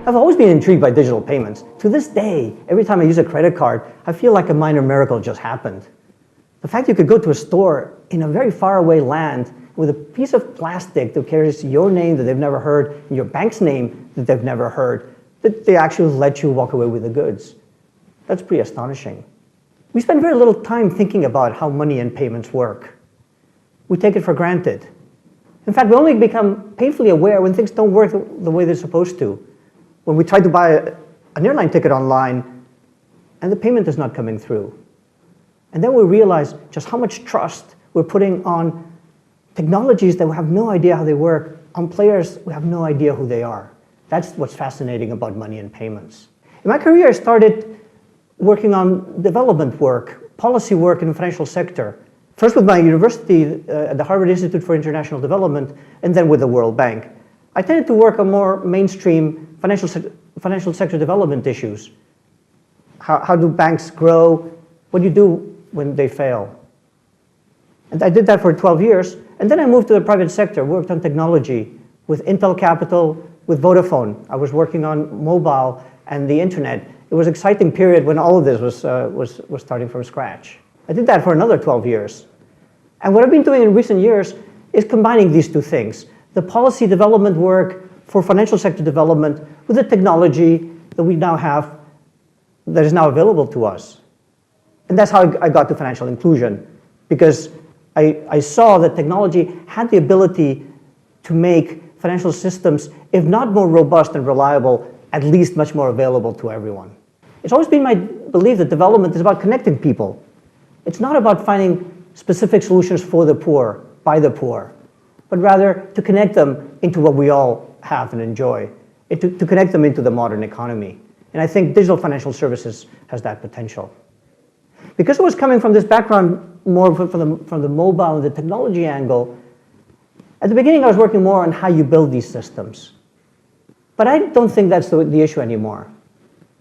I've always been intrigued by digital payments. To this day, every time I use a credit card, I feel like a minor miracle just happened. The fact you could go to a store in a very faraway land with a piece of plastic that carries your name that they've never heard and your bank's name that they've never heard, that they actually let you walk away with the goods. That's pretty astonishing. We spend very little time thinking about how money and payments work. We take it for granted. In fact, we only become painfully aware when things don't work the way they're supposed to. When we try to buy an airline ticket online and the payment is not coming through. And then we realize just how much trust we're putting on technologies that we have no idea how they work, on players we have no idea who they are. That's what's fascinating about money and payments. In my career, I started working on development work, policy work in the financial sector. First with my university at the Harvard Institute for International Development, and then with the World Bank. I tended to work on more mainstream financial sector development issues. How do banks grow? What do you do when they fail? And I did that for 12 years, and then I moved to the private sector, worked on technology with Intel Capital, with Vodafone. I was working on mobile and the internet. It was an exciting period when all of this was starting from scratch. I did that for another 12 years. And what I've been doing in recent years is combining these two things. The policy development work for financial sector development with the technology that we now have that is now available to us. And that's how I got to financial inclusion, because I saw that technology had the ability to make financial systems, if not more robust and reliable, at least much more available to everyone. It's always been my belief that development is about connecting people. It's not about finding specific solutions for the poor, by the poor, but rather to connect them into what we all have and enjoy, to connect them into the modern economy. And I think digital financial services has that potential. Because it was coming from this background more from the mobile and the technology angle, at the beginning I was working more on how you build these systems. But I don't think that's the issue anymore.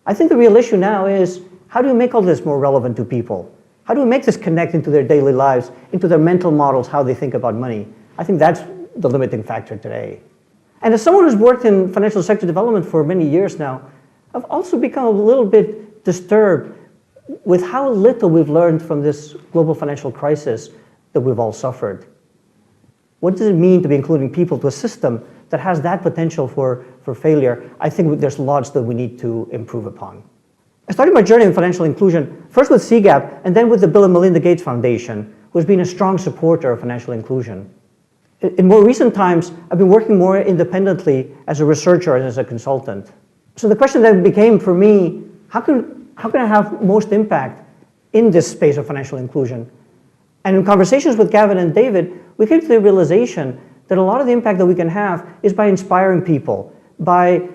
I think the real issue now is, how do you make all this more relevant to people? How do we make this connect into their daily lives, into their mental models, how they think about money? I think that's the limiting factor today. And as someone who's worked in financial sector development for many years now, I've also become a little bit disturbed with how little we've learned from this global financial crisis that we've all suffered. What does it mean to be including people to a system that has that potential for failure? I think there's lots that we need to improve upon. I started my journey in financial inclusion first with CGAP and then with the Bill and Melinda Gates Foundation, who has been a strong supporter of financial inclusion. In more recent times, I've been working more independently as a researcher and as a consultant. So the question then became for me, how can I have most impact in this space of financial inclusion? And in conversations with Gavin and David, we came to the realization that a lot of the impact that we can have is by inspiring people, by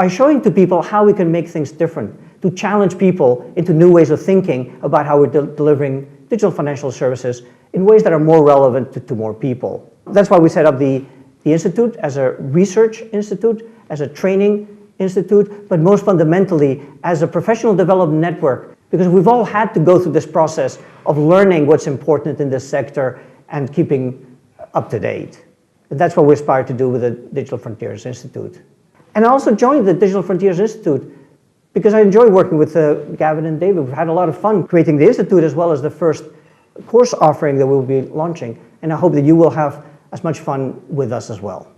showing to people how we can make things different, to challenge people into new ways of thinking about how we're delivering digital financial services in ways that are more relevant to more people. That's why we set up the Institute as a research institute, as a training institute, but most fundamentally as a professional development network, because we've all had to go through this process of learning what's important in this sector and keeping up to date. And that's what we aspire to do with the Digital Frontiers Institute. And I also joined the Digital Frontiers Institute because I enjoy working with Gavin and David. We've had a lot of fun creating the Institute as well as the first course offering that we'll be launching. And I hope that you will have as much fun with us as well.